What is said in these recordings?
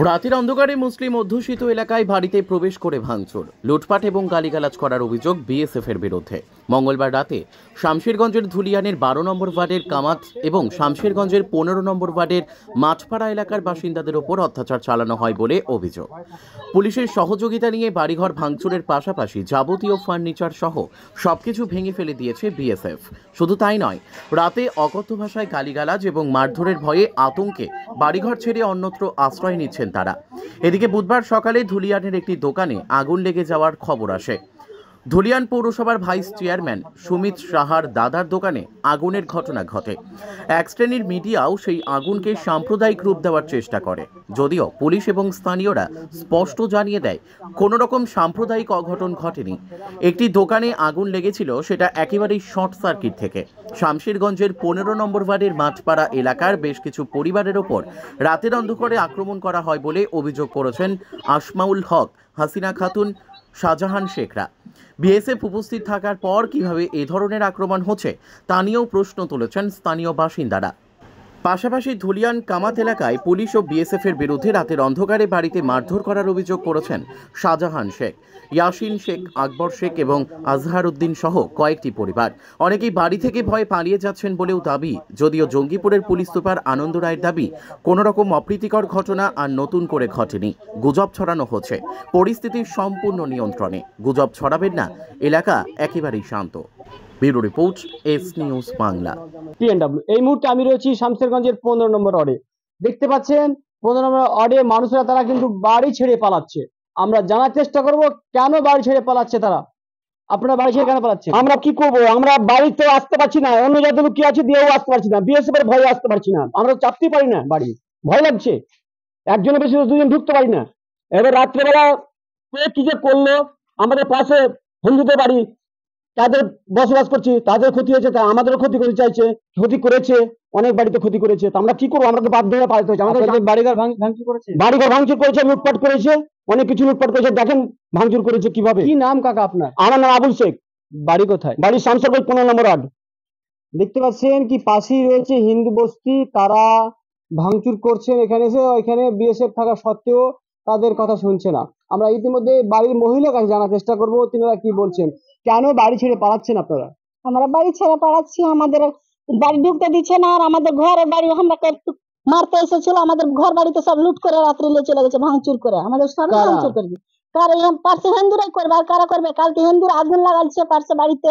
রাতের অন্ধকারে মুসলিম অধ্যুষিত এলাকায় বাড়িতে প্রবেশ করে ভাঙচুর, লুটপাট এবং গালিগালাজ করার অভিযোগ বিএসএফ এর বিরুদ্ধে। মঙ্গলবার রাতে শামশেরগঞ্জের ধুলিয়ানের 12 নম্বর ওয়ার্ডের কামাত এবং শামশেরগঞ্জের 15 নম্বর ওয়ার্ডের মাঠপাড়া এলাকার বাসিন্দাদের ওপর অত্যাচার চালানো হয় বলে অভিযোগ। পুলিশের সহযোগিতা নিয়ে বাড়িঘর ভাঙচুরের পাশাপাশি যাবতীয় ফার্নিচার সহ সবকিছু ভেঙে ফেলে দিয়েছে বিএসএফ। শুধু তাই নয়, রাতে অকথ্য ভাষায় গালিগালাজ এবং মারধরের ভয়ে আতঙ্কে বাড়িঘর ছেড়ে অন্যত্র আশ্রয় নিচ্ছেন তারা। এদিকে বুধবার সকালে ধুলিয়ানের একটি দোকানে আগুন লেগে যাওয়ার খবর আসে। ধুলিয়ান পৌরসভার ভাইস চেয়ারম্যান সুমিত সাহার দাদার দোকানে আগুনের ঘটনা ঘটে। এক শ্রেণীর মিডিয়াও সেই আগুনকে সাম্প্রদায়িক রূপ দেওয়ার চেষ্টা করে, যদিও পুলিশ এবং স্থানীয়রা স্পষ্ট জানিয়ে দেয় কোনো রকম সাম্প্রদায়িক অঘটন ঘটেনি। একটি দোকানে আগুন লেগেছিল, সেটা একেবারেই শর্ট সার্কিট থেকে। শামশেরগঞ্জের 15 নম্বর ওয়ার্ডের মাঠপাড়া এলাকার বেশ কিছু পরিবারের ওপর রাতের অন্ধকারে আক্রমণ করা হয় বলে অভিযোগ করেছেন আসমাউল হক, হাসিনা খাতুন, শাহজাহান শেখরা। বিএসএফ উপস্থিত থাকার পর কিভাবে এ ধরনের আক্রমণ হচ্ছে তা নিয়েও প্রশ্ন তুলেছেন স্থানীয় বাসিন্দারা। পাশাপাশি ধুলিয়ান কামাত এলাকায় পুলিশ ও বিএসএফ এর বিরুদ্ধে রাতের অন্ধকারে বাড়িতে মারধর করার অভিযোগ করেছেন শাহজাহান শেখ, ইয়াসিন শেখ, আকবর শেখ এবং আজহার উদ্দিন সহ কয়েকটি পরিবার। অনেকেই বাড়ি থেকে ভয়ে পালিয়ে যাচ্ছেন বলেও দাবি, যদিও জঙ্গিপুরের পুলিশ সুপার আনন্দ রায়ের দাবি কোনো রকম অপ্রীতিকর ঘটনা আর নতুন করে ঘটেনি। গুজব ছড়ানো হচ্ছে, পরিস্থিতি সম্পূর্ণ নিয়ন্ত্রণে। গুজব ছড়াবেন না, এলাকা একেবারেই শান্ত। Bureau report, S news Bangla. TNW. এই মুহূর্তে আমি রয়েছি শামশেরগঞ্জের 15 নম্বর ওয়ার্ডে। দেখতে পাচ্ছেন 15 নম্বর ওয়ার্ডে মানুষরা তারা কিন্তু বাড়ি ছেড়ে পালাচ্ছে। আমরা জানার চেষ্টা করব কেন বাড়ি ছেড়ে পালাচ্ছে তারা। আপনারা বাড়ি ছেড়ে কেন পালাচ্ছেন? আমরা কি করবো, আমরা বাড়িতে আসতে পারছি না, অন্য জায়গায় কি আছে দিয়েও আসতে পারছি না, বিএসএফ এর ভয়ে আসতে পারছি না, আমরা চাপতেই পারি না, বাড়ি ভয় লাগছে, একজনের বেশি দুজন ঢুকতে পারি না। এবার রাত্রেবেলা কি যে করলো, আমাদের পাশে হিন্দুদের বাড়ি, তাদের বসবাস করছি, তাদের ক্ষতি হয়েছে, তা আমাদেরও ক্ষতি করতে চাইছে, ক্ষতি করেছে, অনেক বাড়িতে ক্ষতি করেছে। তো আমরা কি করবো, আমরা তো বাধ্য হয়ে পালাতে হচ্ছে। আমাদের বাড়িঘর ভাঙচুর করেছে, লুটপাট করেছে, অনেক কিছু লুটপাট করেছে। দেখেন ভাঙচুর করেছে কিভাবে। কি নাম কাকা আপনার? আমার নাম আবুল শেখ। বাড়ি কোথায়? বাড়ি শামশেরগঞ্জ 15 নম্বর ওয়ার্ড। দেখতে পাচ্ছেন কি পাশেই রয়েছে হিন্দু বস্তি, তারা ভাঙচুর করছেন এখানে এসে। ওইখানে বিএসএফ থাকা সত্ত্বেও তাদের কথা শুনছে না। আমরা ইতিমধ্যে বাড়ির মহিলার কাছে জানার চেষ্টা করব তিনারা কি বলছেন। কেন বাড়ি ছেড়ে পালাচ্ছেন আপনারা? আমরা বাড়ি ছেড়ে পালাচ্ছি, আমাদের বাড়ি ঢুকতে দিচ্ছে না, আর আমাদের ঘরের বাড়ি আমরা মারতে এসেছিল, আমাদের ঘর বাড়িতে সব লুট করে রাত্রে নিয়ে চলে গেছে, ভাঙচুর করে আমাদের সব ভাঙচুর করে। কারণ পার্শ্বে হিন্দুরাই করবে, আর কারা করবে? কালকে হিন্দুরা আগুন লাগাচ্ছে পার্শ্বে বাড়িতে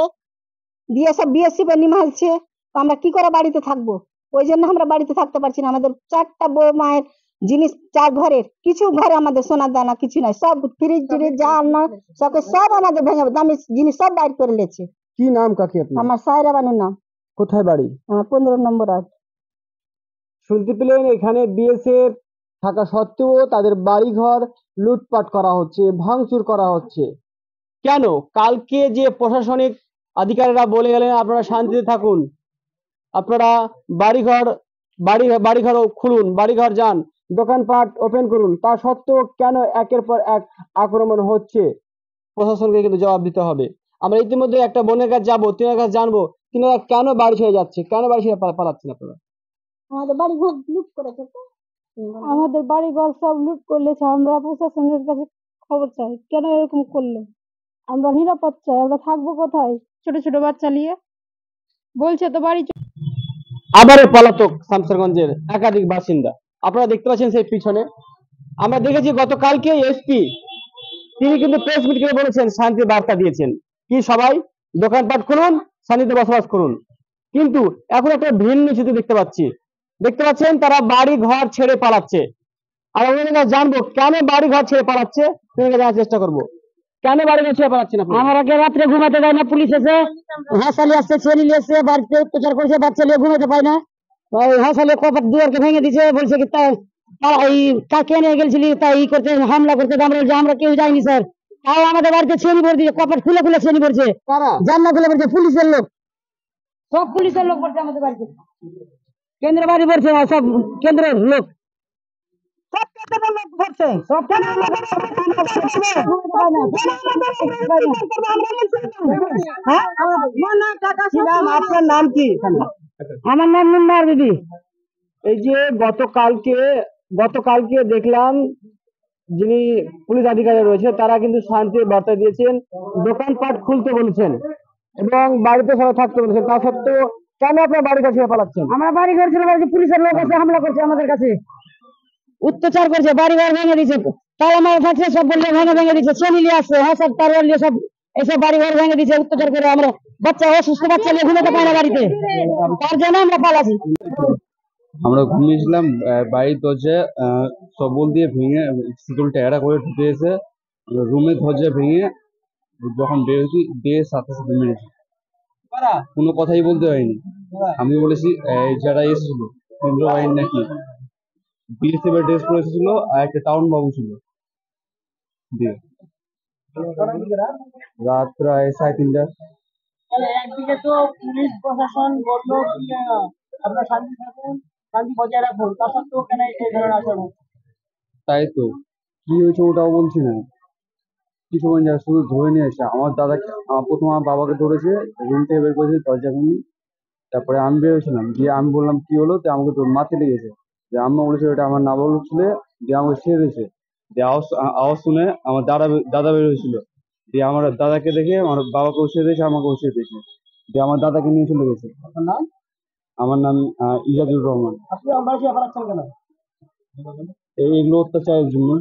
দিয়ে, সব বিএসএফ এ নিমালছে। তো আমরা কি করে বাড়িতে থাকবো? ওই জন্য আমরা বাড়িতে থাকতে পারছি না। আমাদের 4টা বউ মায়ের জিনিস, 4 ঘরের কিছু ঘরে আমাদের সোনার দানা কিছু নাই, সব ফ্রিজ টিরিজ যা আনা সব আমাদের ভেঙে দামি জিনিস সব বাইর করে লেছে। কি নাম কাকি আপনার? আমার সায়রা বানুর নাম। কোথায় বাড়ি? আমার 15 নম্বর ওয়ার্ড। শুনতে পেলেন, এখানে বিএসএফ থাকা সত্ত্বেও তাদের বাড়িঘর লুটপাট করা হচ্ছে, ভাঙচুর করা হচ্ছে। কেন? কালকে যে প্রশাসনিক আধিকারিকরা বলে গেলেন আপনারা শান্তিতে থাকুন, আপনারা বাড়িঘর খুলুন, বাড়িঘর যান, দোকানপাট ওপেন করুন, তা সত্ত্বেও কেন একের পর এক আক্রমণ হচ্ছে? প্রশাসনকে কিন্তু জবাব দিতে হবে। আমরা ইতিমধ্যে একটা বোনের কাছে যাবো, তিনার কাছে জানবো তিনারা কেন বাড়ি ছেড়ে যাচ্ছে, কেন বাড়ি ছেড়ে পালাচ্ছেন আপনারা? আমাদের বাড়ি ঘর লুট করেছে, আমাদের বাড়ি ঘর সব লুট করলেছে। আমরা প্রশাসনের কাছে খবর চাই, কেন এরকম করলো? আমরা নিরাপদ চাই, আমরা থাকবো কোথায়? ছোট ছোট বাচ্চা নিয়ে বলছে তো বাড়ি। আবার পলাতক শামশেরগঞ্জের একাধিক বাসিন্দা আপনারা দেখতে পাচ্ছেন সেই পিছনে। আমরা দেখেছি গতকালকে এসপি তিনি কিন্তু প্রেস মিট করে বলেছেন, শান্তির বার্তা দিয়েছেন, কি সবাই দোকানপাট খুলুন, শান্তিতে বসবাস করুন। কিন্তু এখন একটা ভিন্ন চিত্র দেখতে পাচ্ছেন তারা বাড়ি ঘর ছেড়ে পালাচ্ছে। আর আমরা জানবো কেন বাড়ি ঘর ছেড়ে পালাচ্ছে, জানার চেষ্টা করবো কেন বাড়ি ঘর ছেড়ে পালাচ্ছেন। আমার আগে রাত্রে ঘুমাতে দেয় না, পুলিশ এসে হাসালি আসছে, ছেলে এসে বাড়িতে প্রচার করেছে, বাচ্চা নিয়ে ঘুমাতে পায় না। হাসালি কপার দুয়ারকে ভেঙে দিছে, বলছে কি তাকে নিয়ে গেছিলি তাই করতে হামলা করতে। আমরা কেউ যাইনি স্যার, তাও আমাদের বাড়িতে ছেনি ভরে দিয়েছে, কপার খুলে খুলে ছেনি ভরছে, জানলা খুলে ভরছে, পুলিশের লোক, সব পুলিশের লোক ভরছে আমাদের বাড়িতে, কেন্দ্র বাড়ি ভরছে, সব কেন্দ্রের লোক, সব কেন্দ্রের লোক ভরছে, সব কেন্দ্রের লোক। আপনার নাম কি? আমার নাম মুন্নার বিবি। এই যে গতকালকে গতকালকে দেখলাম যিনি পুলিশ আধিকারিক রয়েছে তারা কিন্তু শান্তির বার্তা দিয়েছেন, দোকানপাট খুলতে বলেছেন এবং বাড়িতে সবাই থাকতে বলেছেন। তা সত্ত্বেও কেন আপনার বাড়ি কাছে পালাচ্ছেন? আমরা বাড়ি ঘর ছিল, পুলিশের লোক আছে, হামলা করছে আমাদের কাছে, অত্যাচার করছে, বাড়ি ঘর ভেঙে দিচ্ছে, তালা মারা থাকছে সব বললে ভেঙে দিচ্ছে, চেনি নিয়ে আসছে, হ্যাঁ সব তার নিয়ে সব এসব বাড়ি ঘর ভেঙে দিচ্ছে, অত্যাচার করে। আমরা বাচ্চা অসুস্থ বাচ্চা নিয়ে ঘুমাতে পাই না বাড়িতে, তার জন্য আমরা পালাচ্ছি। আমরা ঘুমিয়েছিলাম, বাড়ির দরজা সবল দিয়ে ভেঙে শিকল টেরা করে ঢুকে এসে রুমের দরজা ভেঙে যখন বেরোচ্ছি বের সাথে সাথে মেরেছি। কোনো কথাই বলতে হয়নি। আমি বলেছি যারা এসেছিল কেন্দ্র বাহিনী নাকি বিএসএফ এর ড্রেস পরে এসেছিল আর একটা টাউন বাবু ছিল। দিয়ে রাত প্রায় 3:30। একদিকে তো পুলিশ প্রশাসন বললো আপনার শান্তি থাকুন, শান্তি বজায় রাখুন, তা সত্ত্বেও কেন এই ধরনের আচরণ? তাই তো কি হয়েছে ওটাও বলছি না। কিছু যা শুধু ধরে নিয়ে আসছে আমার দাদাকে। প্রথম আমার বাবাকে ধরেছে, রুম থেকে বের করেছে দরজা ভেঙে। তারপরে আমি বেরোছিলাম, দিয়ে আমি বললাম কি হলো, তো আমাকে তো মারতে লেগেছে। যে আম্মা বলেছে এটা আমার নাবালক ছেলে, দিয়ে আমাকে ছেড়ে দিয়েছে। দিয়ে আওয়াজ শুনে আমার দাদা বেরোয়েছিল। দিয়ে আমার দাদাকে দেখে আমার বাবাকেও ছেড়ে দিয়েছে, আমাকেও ছেড়ে দিয়েছে। দিয়ে আমার দাদাকে নিয়ে চলে গেছে। আমার নাম ইজাজুর রহমান। আপনি আমার বাড়ি পালাচ্ছেন কেন? এইগুলো অত্যাচারের জন্য।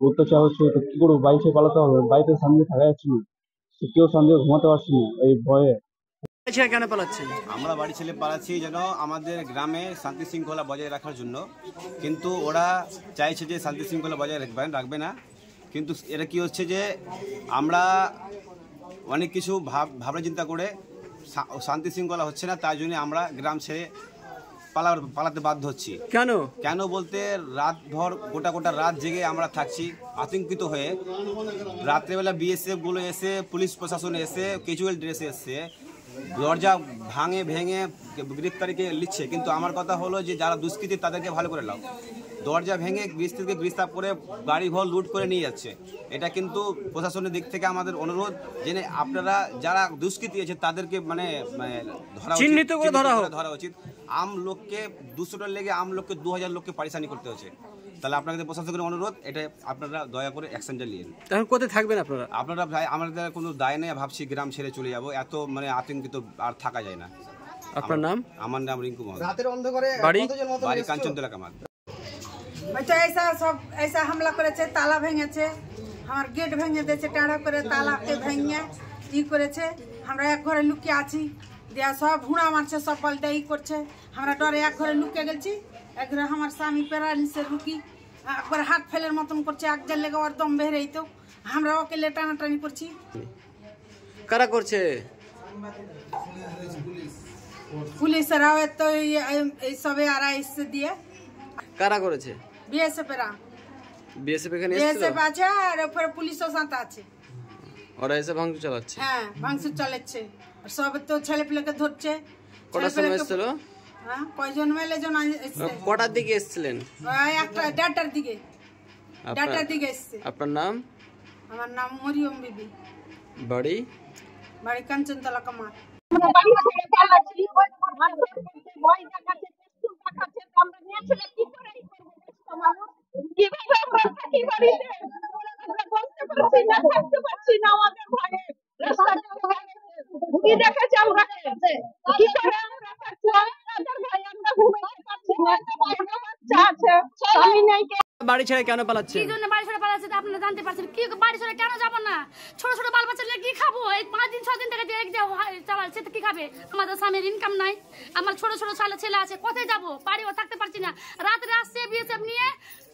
অত্যাচার হচ্ছে তো কি করবো, বাড়ি ছেড়ে পালাতে হবে, বাড়িতে শান্তি থাকা যাচ্ছে না, কেউ শান্তি ঘুমাতে পারছি না এই ভয়ে। কেন পালাচ্ছেন? আমরা বাড়ি ছেলে পালাচ্ছি যেন আমাদের গ্রামে শান্তি শৃঙ্খলা বজায় রাখার জন্য, কিন্তু ওরা চাইছে যে শান্তি শৃঙ্খলা বজায় রাখবে না। কিন্তু এটা কি হচ্ছে যে আমরা অনেক কিছু ভাবনা চিন্তা করে শান্তি শৃঙ্খলা হচ্ছে না, তাই জন্য আমরা গ্রাম ছেড়ে পালাতে বাধ্য হচ্ছি। কেন বলতে রাতভর গোটা রাত জেগে আমরা থাকছি আতঙ্কিত হয়ে। রাত্রেবেলা বিএসএফ গুলো এসে, পুলিশ প্রশাসন এসে, ক্যাজুয়াল ড্রেসে এসে দরজা ভেঙে গ্রেফতারিকে লিখছে। কিন্তু আমার কথা হলো যে যারা দুষ্কৃতী তাদেরকে ভালো করে লাও, দরজা ভেঙে গ্রেফতারকে গ্রেফতার করে বাড়ি ঘর লুট করে নিয়ে যাচ্ছে। এটা কিন্তু প্রশাসনের দিক থেকে আমাদের অনুরোধ যে আপনারা যারা দুষ্কৃতী আছে তাদেরকে মানে চিহ্নিত করে ধরা উচিত। আম লোককে 200টার লেগে আম লোককে 2000 লোককে পারেশানি করতে হচ্ছে। তাহলে আপনাদের প্রশাসনের অনুরোধ, এটা আপনারা দয়া করে অ্যাকশনটা নিন। তখন কোথায় থাকবেন আপনারা? আপনারা ভাই আমাদের কোনো দায় নেই, ভাবছি গ্রাম ছেড়ে চলে যাব, এত মানে আতঙ্কিত আর থাকা যায় না। আপনার নাম? আমার নাম রিঙ্কু মোহাম্মদ। রাতের অন্ধকারে বাড়ি কাঞ্চনতলা কামাত। तो ऐसा हमला करे ताला भेंगे हमार गेट भेंगे दे टेढ़ा करे ताला के भेंगे करे हमरा एक घरे लुकिए आछि दिया सब हुड़ा मारছে सब बलते करছে हमरा डरे एक घरे लुके गेलছি एक घरे हमार स्वामी पैरालिसिस से रुकी একবার হাত ফেলের মতন করছে এক জাল লেগে ওর দম বের হইতো আমরা ওকে টানাটানি করছি। কারা করছে? পুলিশরাও তো এই সবে আড়াইশ দিয়ে। কারা করেছে? বিএসএফরা। বিএসএফ এখানে এসেছিল? বিএসএফ আছে আর উপরে পুলিশও সাথে আছে। ওরা এসে ভাঙচুর চালাচ্ছে? হ্যাঁ ভাঙচুর চালাচ্ছে আর সব তো ছেলে পেলেকে ধরছে। কটার সময় এসেছিল? হ্যাঁ কয়জন মেলে জন এসেছে? কটার দিকে এসেছিলেন? একটা 1:30টার দিকে। 1:30টার দিকে এসেছে। আপনার নাম? আমার নাম মরিয়ম বিবি। বাড়ি? বাড়ি কাঞ্চনতলা কামার। আমরা বাড়ি থেকে পালাচ্ছি ভয় দেখাচ্ছে দেখাচ্ছে আমরা নিয়ে ছেলে কি করে মানুষ কিভাবে আমরা থাকি বাড়িতে আমরা বলতে পারছি না থাকতে পারছি না আমাদের ভয়ে রাস্তাটা ভুগি দেখাচ্ছে আমরা কি করে আমরা থাকছি আমাদের ভয়ে আমরা ঘুমাতে পারছি না একটা বাচ্চা আছে আমি নাই। বাড়ি ছেড়ে কেন পালাচ্ছেন? কি জন্য বাড়ি ছেড়ে পালাচ্ছে তা আপনারা জানতে পারছেন? কি বাড়ি ছেড়ে কেন যাব না? ছোট ছোট বাল বাচ্চা নিয়ে কি খাবো? এই 5 দিন 6 দিন থেকে যে চালাচ্ছে তো কি খাবে? আমাদের স্বামীর ইনকাম নাই, আমার ছোট ছোট ছেলে আছে, কোথায় যাব? বাড়িও থাকতে পারছি না। রাত্রে আসছে বিএসএফ নিয়ে,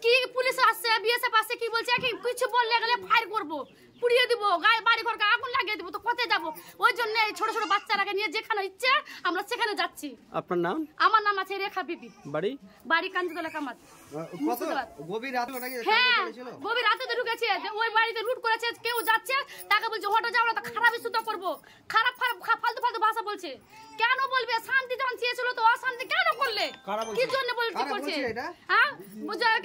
কি পুলিশ আসছে বিএসএফ আসছে, কি বলছে কি কিছু বললে গেলে ফায়ার করবো, পুড়িয়ে দিব, গায়ে বাড়ি ঘরকে আগুন লাগিয়ে দিব, তো কোথায় যাব? ওই জন্য এই ছোট ছোট বাচ্চারাকে নিয়ে যেখানে ইচ্ছে আমরা সেখানে যাচ্ছি। আপনার নাম? আমার নাম আছে রেখা বিবি। বাড়ি? বাড়ি কাঞ্চনতলা কামাত। গভীর রাতে নাকি? হ্যাঁ গভীর রাতে তো ঢুকেছে, ওই বাড়িতে লুট করেছে, কেউ যাচ্ছে তাকে বলছে হটো যাও না তো খারাপ ইস্যুটা করবো, খারাপ ফালতু ভাষা বলছে। কেন বলবে? শান্তি যখন চেয়েছিল তো অশান্তি কেন করলে? কি জন্য করছে? হ্যাঁ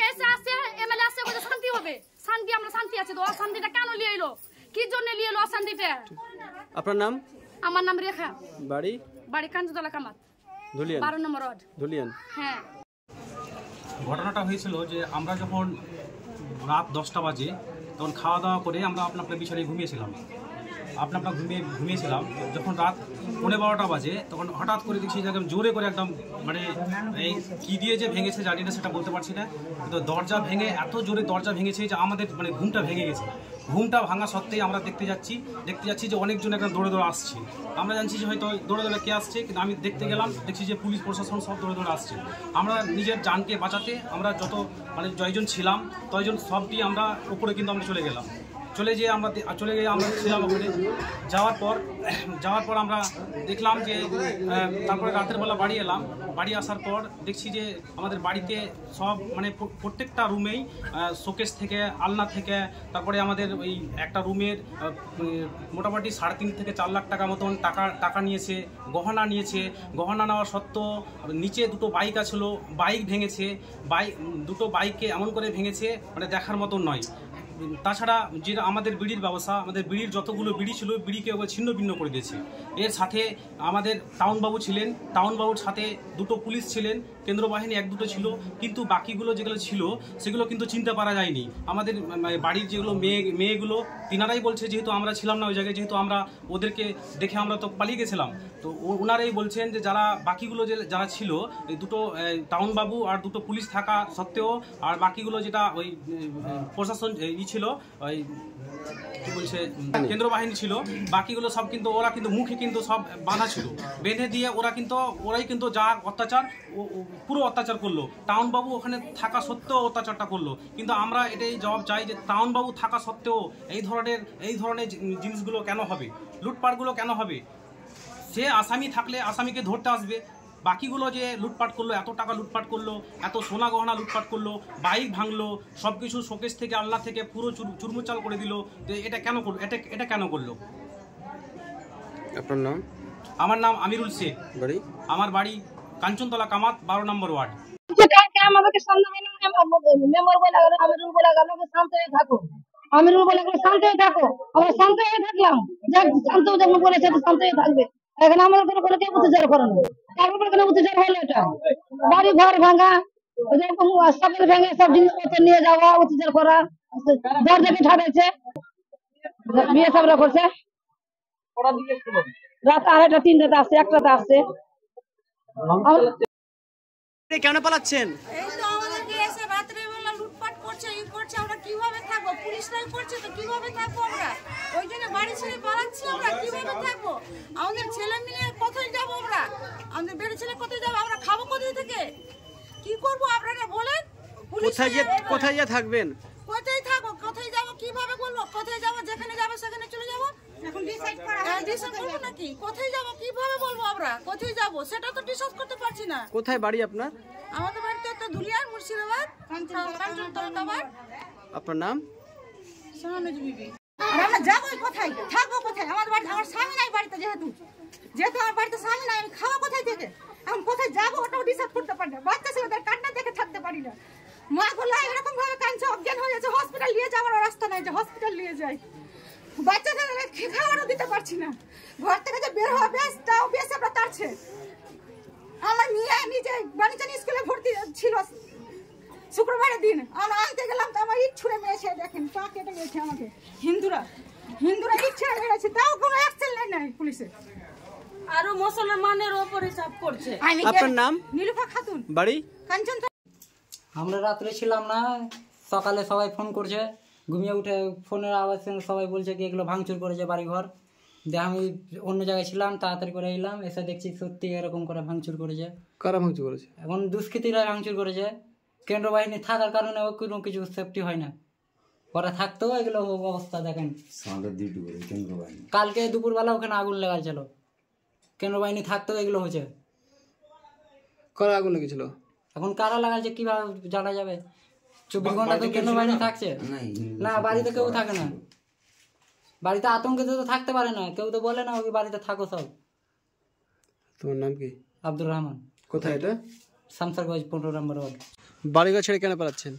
এসে আসছে এমএলএ আসছে বলছে শান্তি হবে, শান্তি আমরা শান্তি আছে তো অশান্তিটা কেন নিয়ে এলো? কি জন্য নিয়ে এলো অশান্তিটা? আপনার নাম? আমার নাম রেখা। বাড়ি? বাড়ি কাঞ্চনতলা কামাত, ধুলিয়ান 12 নম্বর ওয়ার্ড। ধুলিয়ান। হ্যাঁ। ঘটনাটা হয়েছিল যে আমরা যখন রাত 10টা বাজে তখন খাওয়া দাওয়া করে আমরা আপনার বিছানায় ঘুমিয়েছিলাম। ঘুমিয়েছিলাম যখন রাত 11:15 বাজে তখন হঠাৎ করে দেখছি যে একদম জোরে করে একদম মানে এই কী দিয়ে যে ভেঙেছে জানি না, সেটা বলতে পারছি না, কিন্তু দরজা ভেঙে এত জোরে দরজা ভেঙেছে যে আমাদের মানে ঘুমটা ভেঙে গেছে। ঘুমটা ভাঙা সত্ত্বেই আমরা দেখতে যাচ্ছি যে অনেকজন একদম দৌড়ে দৌড়ে আসছে। আমরা জানছি যে হয়তো দৌড়ে দৌড়ে কে আসছে, কিন্তু আমি দেখতে গেলাম, দেখছি যে পুলিশ প্রশাসন সব দৌড়ে দৌড়ে আসছে। আমরা নিজের জানকে বাঁচাতে আমরা যত মানে জয়জন ছিলাম তয়জন সবটি আমরা উপরে কিন্তু আমরা চলে গিয়ে আমরা ছিলাম ওখানে। যাওয়ার পর আমরা দেখলাম যে তারপরে রাতের বেলা বাড়ি এলাম। বাড়ি আসার পর দেখছি যে আমাদের বাড়িতে সব মানে প্রত্যেকটা রুমেই শোকেস থেকে আলনা থেকে তারপরে আমাদের ওই একটা রুমের মোটামুটি 3.5 থেকে 4 লাখ টাকা মতন টাকা নিয়েছে, গহনা নেওয়া সত্ত্বেও নিচে দুটো বাইক আছিল, বাইক ভেঙেছে, দুটো বাইককে এমন করে ভেঙেছে মানে দেখার মতন নয়। তাছাড়া যে আমাদের বিড়ির ব্যবসা, আমাদের বিড়ির যতগুলো বিড়ি ছিল বিড়িকে ছিন্ন ভিন্ন করে দিয়েছে। এর সাথে আমাদের টাউনবাবু ছিলেন, টাউনবাবুর সাথে দুটো পুলিশ ছিলেন, কেন্দ্র বাহিনী 1-2টো ছিল, কিন্তু বাকিগুলো যেগুলো ছিল সেগুলো কিন্তু চিনতে পারা যায়নি। আমাদের বাড়ির যেগুলো মেয়েগুলো তিনারাই বলছে, যেহেতু আমরা ছিলাম না ওই জায়গায়, যেহেতু আমরা ওদেরকে দেখে আমরা তো পালিয়ে গেছিলাম, তো ওনারাই বলছেন যে বাকিগুলো যারা ছিল এই দুটো টাউনবাবু আর দুটো পুলিশ থাকা সত্ত্বেও, আর বাকিগুলো যেটা ওই প্রশাসন ছিল ওই কি বলছে কেন্দ্র বাহিনী ছিল, বাকিগুলো সব কিন্তু ওরা কিন্তু মুখে কিন্তু সব বাঁধা ছিল, বেঁধে দিয়ে ওরাই কিন্তু যা অত্যাচার পুরো অত্যাচার করলো। টাউনবাবু ওখানে থাকা সত্ত্বেও অত্যাচারটা করলো। কিন্তু আমরা এটাই জবাব চাই যে টাউনবাবু থাকা সত্ত্বেও এই ধরনের জিনিসগুলো কেন হবে, লুটপাটগুলো কেন হবে? সে আসামি থাকলে আসামিকে ধরতে আসবে। বাকিগুলো যে লুটপাট করলো, এত টাকা লুটপাট করলো, এত সোনা গহনা লুটপাট করলো, বাইক ভাঙলো, সব কিছু শোকেস থেকে আলনা থেকে পুরো চুরমুচাল করে দিল, এটা কেন করলো? এটা কেন করলো? আপনার নাম? আমার নাম আমিরুল শেখ, আমার বাড়ি কাঞ্চনতলা কামাত 12 নম্বর ওয়ার্ড। আমাদেরকে মেম্বার বলে গেল, আমিরুল বলে গেল শান্ত হয়ে থাকো, আমিরুল বলে গেল শান্ত হয়ে থাকো। আমরা শান্ত হয়ে থাকলাম, শান্ত যখন বলেছে শান্ত হয়ে থাকবে। এখন আমাদের কোনো কেউ অত্যাচার করে না, তার উপরে কোনো অত্যাচার হলো? এটা বাড়ি ঘর ভাঙা, সবের ভেঙে সব জিনিসপত্র নিয়ে যাওয়া, অত্যাচার করা, দরজাকে ঠাড়াইছে, বিয়ে সবরা করছে। রাত 2:30 3টাতে আসছে, 1টাতে আসছে। কেন পালাচ্ছেন? এই তো আমাদেরকে এসে রাত্রে বেলা লুটপাট করছে, আমরা কিভাবে থাকবো? পুলিশরাই করছে তো কিভাবে থাকবো আমরা? ওই জন্য বাড়ি ছেড়ে পালাচ্ছি। আমরা কিভাবে থাকবো? আমাদের ছেলে মেয়ে কোথায় যাবো? আমাদের বেড়ে ছেলে কোথায় যাবো? আমরা খাবো কোথায় থেকে? কি করবো আপনারা বলেন? কোথায় যা থাকবেন? কোথায় থাকবো? কোথায় যাবো? কিভাবে বলবো? কোথায় যাবো? যেখানে যাবো সেখানে চলে যাবো। এখন ডিসাইড করবো নাকি? কোথায় যাবো? কিভাবে বলবো আমরা কোথায় যাবো? সেটা তো ডিসাইড করতে পারছি না। কোথায় বাড়ি আপনার? আমাদের বাড়িতে একটা দুলিয়ার, মুর্শিদাবাদ, কাঞ্চনতলা। আপনার নাম? সোনামুজি বিবি। আর আমরা যাবো কোথায়? থাকবো কোথায়? আমার স্বামী নাই বাড়িতে, যেহেতু আমার বাড়িতে স্বামী নাই, আমি খাওয়া কোথায় থেকে? এখন কোথায় যাবো ওটাও ডিসাইড করতে পারি না। বাচ্চা ছেলেদের কান্না দেখে থাকতে পারি না। মা গুলো এরকম ভাবে কাঁদছে, অজ্ঞান হয়ে যাচ্ছে, হসপিটাল নিয়ে যাওয়ার রাস্তা নাই যে হসপিটাল নিয়ে যাই। বাচ্চাদের খাওয়ারও দিতে পারছি না। ঘর থেকে যে বের হওয়া তাও বেশ আমরা তাড়ছে। আমার মেয়ে নিজে বাণিজ্য স্কুলে ভর্তি ছিল শুক্রবারের দিন, আমরা আনতে গেলাম তো আমার ইট ছুঁড়ে মেরেছে। দেখেন পা কেটে গেছে আমাকে। হিন্দুরা ইট ছুঁড়ে মেরেছে, তাও কোনো অ্যাকশন নাই পুলিশের। আরো মুসলমানের ওপরে চাপ করছে। আপনার নাম? নীলুফা খাতুন, বাড়ি কাঞ্চন। আমরা রাত্রে ছিলাম না, সকালে সবাই ফোন করছে, ঘুমিয়ে উঠে ফোনের আওয়াজ শুনে সবাই বলছে কি এগুলো ভাঙচুর করেছে বাড়িঘর। দিয়ে আমি অন্য জায়গায় ছিলাম, তাড়াতাড়ি করে এলাম, এসে দেখছি সত্যি এরকম করে ভাঙচুর করেছে। কারা ভাঙচুর করেছে? এখন দুষ্কৃতীরা ভাঙচুর করেছে। কেন্দ্র বাহিনী থাকার কারণে কোনো কিছু সেফটি হয় না, ওরা থাকতেও এগুলো অবস্থা দেখেন। কালকে দুপুরবেলা ওখানে আগুন লেগেছিল, কেন্দ্র বাহিনী থাকতেও এগুলো হয়েছে। কারা আগুন লেগেছিল? এখন কারা লাগাচ্ছে কিভাবে জানা যাবে? 24 ঘন্টা তো কেন্দ্র বাহিনী থাকছে না, বাড়িতে কেউ থাকে না। বাড়িতে আতঙ্কে তো থাকতে পারে না, কেউ তো বলে না ওই বাড়িতে থাকো সব। তোমার নাম কি? আব্দুর রহমান। কোথায় এটা? শামসারগঞ্জ 15 নম্বর ওয়ার্ড। বাড়িঘর ছেড়ে কেন পালাচ্ছেন?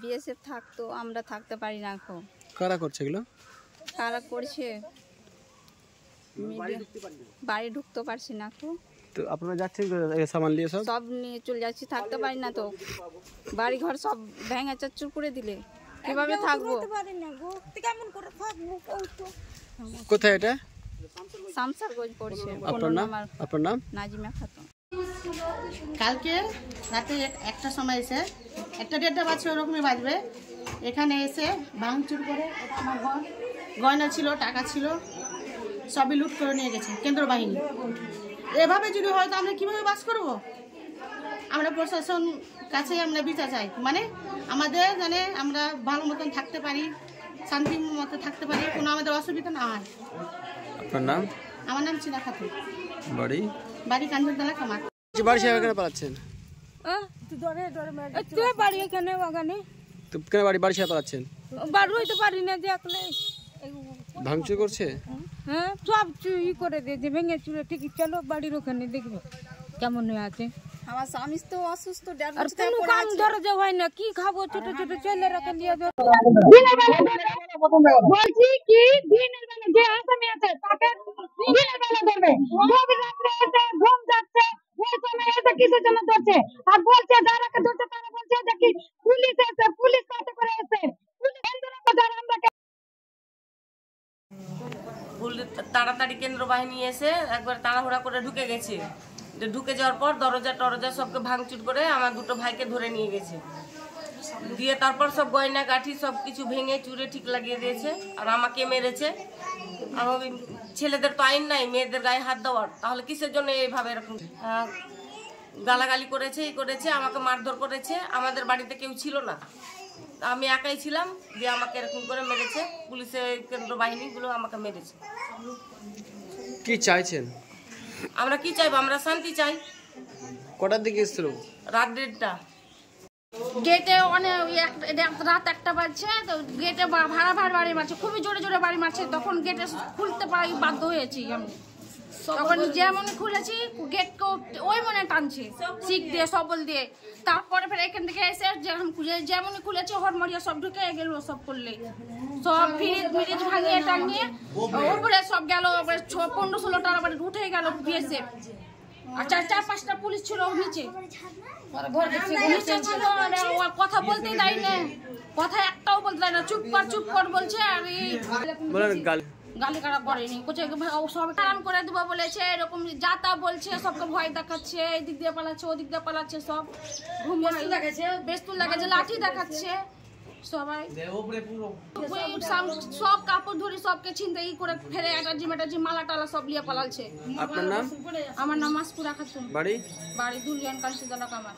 বিএসএফ থাকতো, আমরা থাকতে পারি না এখন। কারা করছে এগুলো? কারা করছে বাড়ি ঢুকতে পারছি না এখন। তো আপনারা যাচ্ছেন এই সামান নিয়ে সব? সব নিয়ে চলে যাচ্ছি, থাকতে পারি না তো, বাড়ি ঘর সব ভেঙে চচ্চর করে দিলে কিভাবে থাকবো? কোথায় এটা? শামসারগঞ্জ পড়ছে। আপনার নাম? আপনার নাম? নাজিমা খাতুন। কালকে রাতে একটা সময় এসে 1:30 বাজছে, ওরকমই বাজবে, এখানে এসে ভাঙচুর করে আমার ঘর গয়না ছিল, টাকা ছিল, সবই লুট করে নিয়ে গেছে কেন্দ্র বাহিনী। এভাবে যদি হয় তো আমরা কীভাবে বাস করব? আমরা প্রশাসন কাছে আমরা বিচার চাই, মানে আমাদের মানে আমরা ভালো মতন থাকতে পারি, শান্তি মতো থাকতে পারি, কোনো আমাদের অসুবিধা না হয়। আপনার নাম? আমার নাম চিনা খাতুন, বাড়ি? বাড়ি কাঞ্চনতলা কামার। বাড়ি সাহেব এখানে পালাচ্ছেন? বাড়ি এখানে বাগানে তো কেন বাড়ি সাহেব পালাচ্ছেন? বাড়ি হইতে পারি না, দেখলে ভাঙচুর করছে? হ্যাঁ, সব ই করে দিয়েছে, ভেঙে চুরে। ঠিক চলো বাড়ির ওখানে দেখবো কেমন আছে। আমার স্বামী তো অসুস্থ, আর কোনো কাম দরজা হয় না, কি খাবো? ছোট ছোট ছেলেরাকে নিয়ে বলছি কি দিনের বেলা যে আসামি আছে তাকে দিনের বেলা ধরবে, গভীর রাত্রে এসে ঘুম যাচ্ছে ওই সময় এসে কিসের জন্য ধরছে? আর বলছে যারাকে ধরছে তারা বলছে যে কি পুলিশ এসে, পুলিশ কাছে করে এসে, পুলিশ তাড়াতাড়ি কেন্দ্র বাহিনী এসে একবার তাড়াহুড়া করে ঢুকে গেছে। ঢুকে যাওয়ার পর দরজা টরজা সবকে ভাঙচুর করে আমার দুটো ভাইকে ধরে নিয়ে গেছে, দিয়ে তারপর সব গয়না গাঠি সব কিছু ভেঙে চুরে ঠিক লাগিয়ে দিয়েছে। আর আমাকে মেরেছে। আমি ছেলেদের তো আইন নাই মেয়েদের গায়ে হাত দেওয়ার, তাহলে কিসের জন্য এইভাবে এরকম গালাগালি করেছে, এই করেছে, আমাকে মারধর করেছে। আমাদের বাড়িতে কেউ ছিল না, আমি একাই ছিলাম, দিয়ে আমাকে এরকম করে মেরেছে। পুলিশের কেন্দ্র বাহিনীগুলো আমাকে মেরেছে। কি চাইছেন? আমরা কি চাইবো? আমরা শান্তি চাই। কটার দিকে এসেছিল? রাত 1:30। গেটে অনেক রাত 1টা বাজছে, তো গেটে ভাড়া বাড়ি মারছে, খুবই জোরে জোরে বাড়ি মারছে। তখন গেটে খুলতে পারি বাধ্য হয়েছি আমি, তখন যেমন খুলেছি গেটকে ওই মনে টানছে শিক দিয়ে সবল দিয়ে। তারপরে ফের এখান থেকে এসে যেমনই খুলেছে হরমরিয়া সব ঢুকে গেল, সব করলে সব ফ্রিজ ভাঙিয়ে টাঙিয়ে ওপরে সব গেল, 15-16টা উঠে গেল বিএসএফ। আর 4-5টা পুলিশ ছিল নিচে ছিল, কথা বলতেই দেয় না, কথা একটাও বলতে দেয় না, চুপ কর বলছে। আর গালি কারা করেনি, সব কারণ করে দেবো বলেছে, এরকম যা তা বলছে, সবকে ভয় দেখাচ্ছে, এদিক দিয়ে পালাচ্ছে ওদিক দিয়ে পালাচ্ছে, সব বেস্তুল লাগাচ্ছে, লাঠি দেখাচ্ছে সবাই, সব কাপড় ধরে সবকে ছিনতাই করে ফেরে একটা মালা টালা সব নিয়ে পালাচ্ছে। আপনার নাম? আমার নাম মাসপুরা খাতুন, বাড়ি? বাড়ি দুলিয়ান কাঞ্চনতলা কামার।